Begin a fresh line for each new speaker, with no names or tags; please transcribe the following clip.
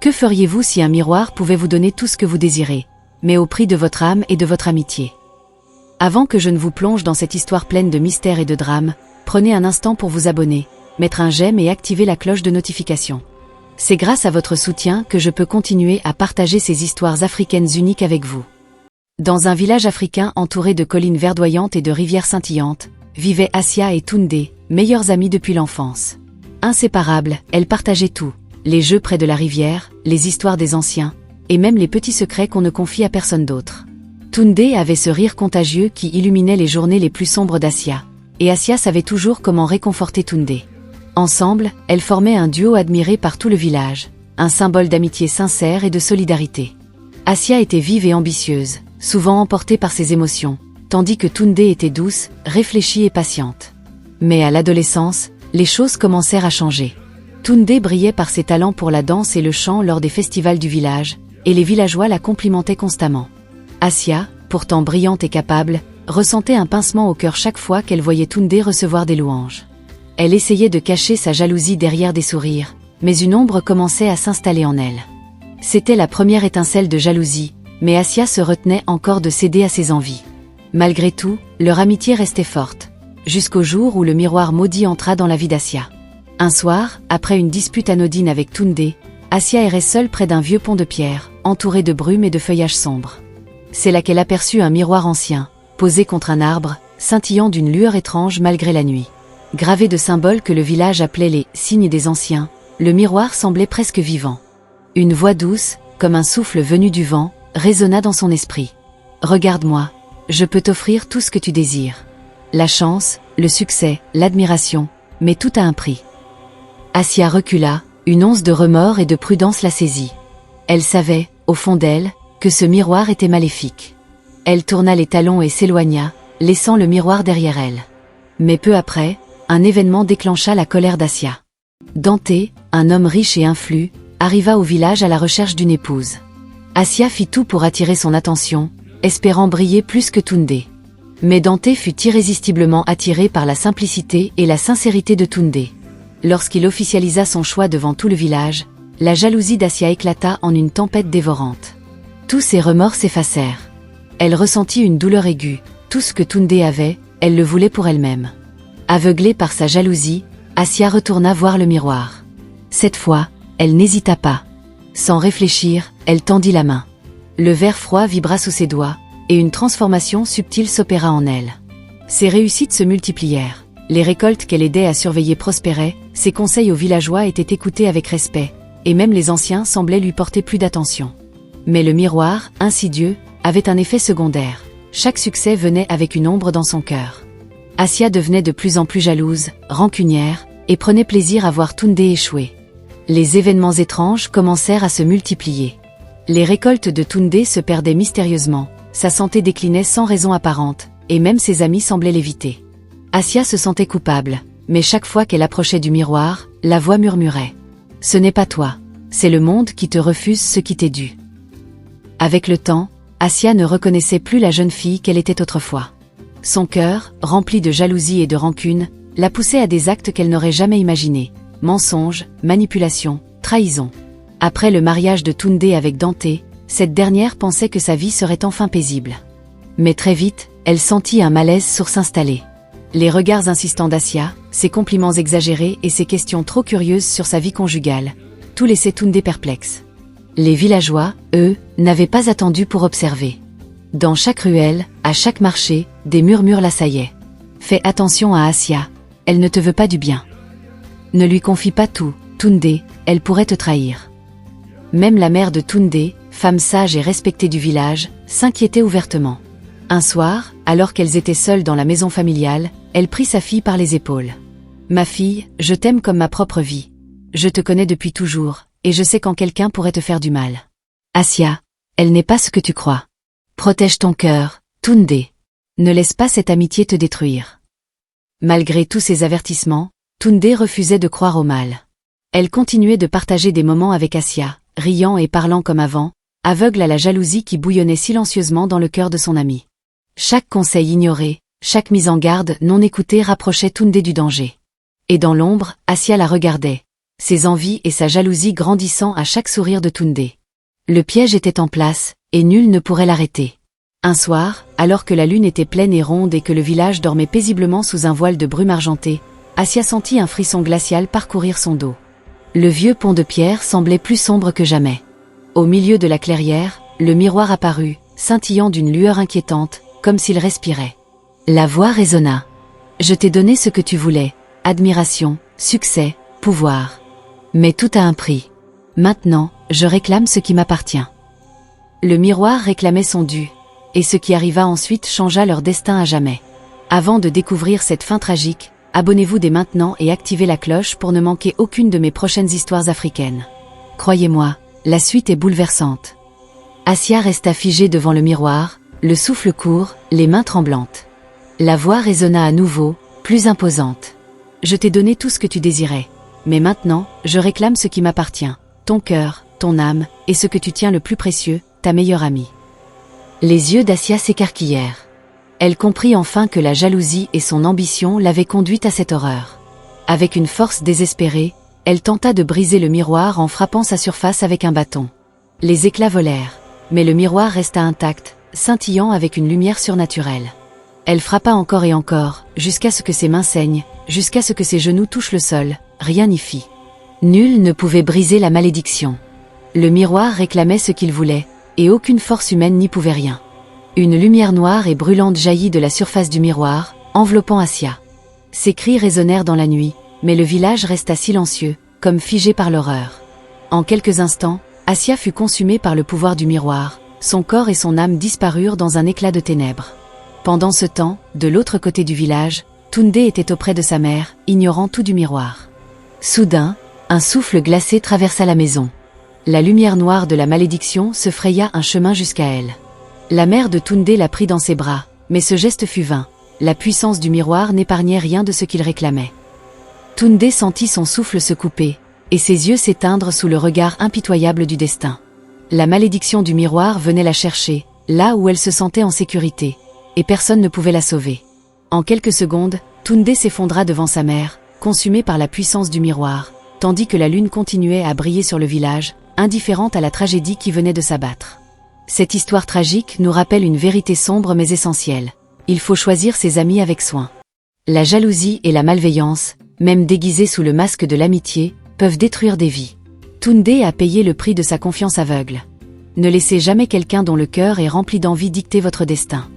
Que feriez-vous si un miroir pouvait vous donner tout ce que vous désirez, mais au prix de votre âme et de votre amitié? Avant que je ne vous plonge dans cette histoire pleine de mystères et de drames, prenez un instant pour vous abonner, mettre un j'aime et activer la cloche de notification. C'est grâce à votre soutien que je peux continuer à partager ces histoires africaines uniques avec vous. Dans un village africain entouré de collines verdoyantes et de rivières scintillantes, vivaient Assia et Toundé, meilleures amies depuis l'enfance. Inséparables, elles partageaient tout, les jeux près de la rivière, les histoires des anciens, et même les petits secrets qu'on ne confie à personne d'autre. Toundé avait ce rire contagieux qui illuminait les journées les plus sombres d'Assia, et Assia savait toujours comment réconforter Toundé. Ensemble, elles formaient un duo admiré par tout le village, un symbole d'amitié sincère et de solidarité. Assia était vive et ambitieuse, souvent emportée par ses émotions, tandis que Toundé était douce, réfléchie et patiente. Mais à l'adolescence, les choses commencèrent à changer. Toundé brillait par ses talents pour la danse et le chant lors des festivals du village, et les villageois la complimentaient constamment. Assia, pourtant brillante et capable, ressentait un pincement au cœur chaque fois qu'elle voyait Toundé recevoir des louanges. Elle essayait de cacher sa jalousie derrière des sourires, mais une ombre commençait à s'installer en elle. C'était la première étincelle de jalousie, mais Assia se retenait encore de céder à ses envies. Malgré tout, leur amitié restait forte, jusqu'au jour où le miroir maudit entra dans la vie d'Assia. Un soir, après une dispute anodine avec Toundé, Assia errait seule près d'un vieux pont de pierre, entouré de brume et de feuillage sombre. C'est là qu'elle aperçut un miroir ancien, posé contre un arbre, scintillant d'une lueur étrange malgré la nuit. Gravé de symboles que le village appelait les « signes des anciens », le miroir semblait presque vivant. Une voix douce, comme un souffle venu du vent, résonna dans son esprit. « Regarde-moi, je peux t'offrir tout ce que tu désires. La chance, le succès, l'admiration, mais tout a un prix. » Assia recula, une once de remords et de prudence la saisit. Elle savait, au fond d'elle, que ce miroir était maléfique. Elle tourna les talons et s'éloigna, laissant le miroir derrière elle. Mais peu après, un événement déclencha la colère d'Assia. Danté, un homme riche et influent, arriva au village à la recherche d'une épouse. Assia fit tout pour attirer son attention, espérant briller plus que Toundé. Mais Danté fut irrésistiblement attiré par la simplicité et la sincérité de Toundé. Lorsqu'il officialisa son choix devant tout le village, la jalousie d'Assia éclata en une tempête dévorante. Tous ses remords s'effacèrent. Elle ressentit une douleur aiguë, tout ce que Toundé avait, elle le voulait pour elle-même. Aveuglée par sa jalousie, Assia retourna voir le miroir. Cette fois, elle n'hésita pas. Sans réfléchir, elle tendit la main. Le verre froid vibra sous ses doigts, et une transformation subtile s'opéra en elle. Ses réussites se multiplièrent. Les récoltes qu'elle aidait à surveiller prospéraient, ses conseils aux villageois étaient écoutés avec respect, et même les anciens semblaient lui porter plus d'attention. Mais le miroir, insidieux, avait un effet secondaire. Chaque succès venait avec une ombre dans son cœur. Assia devenait de plus en plus jalouse, rancunière, et prenait plaisir à voir Toundé échouer. Les événements étranges commencèrent à se multiplier. Les récoltes de Toundé se perdaient mystérieusement, sa santé déclinait sans raison apparente, et même ses amis semblaient l'éviter. Assia se sentait coupable, mais chaque fois qu'elle approchait du miroir, la voix murmurait « Ce n'est pas toi, c'est le monde qui te refuse ce qui t'est dû. » Avec le temps, Assia ne reconnaissait plus la jeune fille qu'elle était autrefois. Son cœur, rempli de jalousie et de rancune, la poussait à des actes qu'elle n'aurait jamais imaginés. Mensonges, manipulations, trahison. Après le mariage de Toundé avec Danté, cette dernière pensait que sa vie serait enfin paisible. Mais très vite, elle sentit un malaise s'installer. Les regards insistants d'Assia, ses compliments exagérés et ses questions trop curieuses sur sa vie conjugale, tout laissait Toundé perplexe. Les villageois, eux, n'avaient pas attendu pour observer. Dans chaque ruelle, à chaque marché, des murmures l'assaillaient. « Fais attention à Assia, elle ne te veut pas du bien. Ne lui confie pas tout, Toundé, elle pourrait te trahir. » Même la mère de Toundé, femme sage et respectée du village, s'inquiétait ouvertement. Un soir, alors qu'elles étaient seules dans la maison familiale, elle prit sa fille par les épaules. « Ma fille, je t'aime comme ma propre vie. Je te connais depuis toujours, et je sais quand quelqu'un pourrait te faire du mal. Assia, elle n'est pas ce que tu crois. Protège ton cœur, Toundé. Ne laisse pas cette amitié te détruire. » Malgré tous ces avertissements, Toundé refusait de croire au mal. Elle continuait de partager des moments avec Assia, riant et parlant comme avant, aveugle à la jalousie qui bouillonnait silencieusement dans le cœur de son amie. Chaque conseil ignoré, chaque mise en garde non écoutée rapprochait Toundé du danger. Et dans l'ombre, Assia la regardait, ses envies et sa jalousie grandissant à chaque sourire de Tunde. Le piège était en place, et nul ne pourrait l'arrêter. Un soir, alors que la lune était pleine et ronde et que le village dormait paisiblement sous un voile de brume argentée, Assia sentit un frisson glacial parcourir son dos. Le vieux pont de pierre semblait plus sombre que jamais. Au milieu de la clairière, le miroir apparut, scintillant d'une lueur inquiétante, comme s'il respirait. La voix résonna. « Je t'ai donné ce que tu voulais, admiration, succès, pouvoir. Mais tout a un prix. Maintenant, je réclame ce qui m'appartient. » Le miroir réclamait son dû, et ce qui arriva ensuite changea leur destin à jamais. Avant de découvrir cette fin tragique, abonnez-vous dès maintenant et activez la cloche pour ne manquer aucune de mes prochaines histoires africaines. Croyez-moi, la suite est bouleversante. Assia resta figée devant le miroir, le souffle court, les mains tremblantes. La voix résonna à nouveau, plus imposante. « Je t'ai donné tout ce que tu désirais. Mais maintenant, je réclame ce qui m'appartient, ton cœur, ton âme, et ce que tu tiens le plus précieux, ta meilleure amie. » Les yeux d'Assia s'écarquillèrent. Elle comprit enfin que la jalousie et son ambition l'avaient conduite à cette horreur. Avec une force désespérée, elle tenta de briser le miroir en frappant sa surface avec un bâton. Les éclats volèrent, mais le miroir resta intact, scintillant avec une lumière surnaturelle. Elle frappa encore et encore, jusqu'à ce que ses mains saignent, jusqu'à ce que ses genoux touchent le sol, rien n'y fit. Nul ne pouvait briser la malédiction. Le miroir réclamait ce qu'il voulait, et aucune force humaine n'y pouvait rien. Une lumière noire et brûlante jaillit de la surface du miroir, enveloppant Assia. Ses cris résonnèrent dans la nuit, mais le village resta silencieux, comme figé par l'horreur. En quelques instants, Assia fut consumée par le pouvoir du miroir, son corps et son âme disparurent dans un éclat de ténèbres. Pendant ce temps, de l'autre côté du village, Tunde était auprès de sa mère, ignorant tout du miroir. Soudain, un souffle glacé traversa la maison. La lumière noire de la malédiction se fraya un chemin jusqu'à elle. La mère de Tunde la prit dans ses bras, mais ce geste fut vain. La puissance du miroir n'épargnait rien de ce qu'il réclamait. Tunde sentit son souffle se couper, et ses yeux s'éteindre sous le regard impitoyable du destin. La malédiction du miroir venait la chercher, là où elle se sentait en sécurité, et personne ne pouvait la sauver. En quelques secondes, Tunde s'effondra devant sa mère, consumée par la puissance du miroir, tandis que la lune continuait à briller sur le village, indifférente à la tragédie qui venait de s'abattre. Cette histoire tragique nous rappelle une vérité sombre mais essentielle. Il faut choisir ses amis avec soin. La jalousie et la malveillance, même déguisées sous le masque de l'amitié, peuvent détruire des vies. Tunde a payé le prix de sa confiance aveugle. Ne laissez jamais quelqu'un dont le cœur est rempli d'envie dicter votre destin.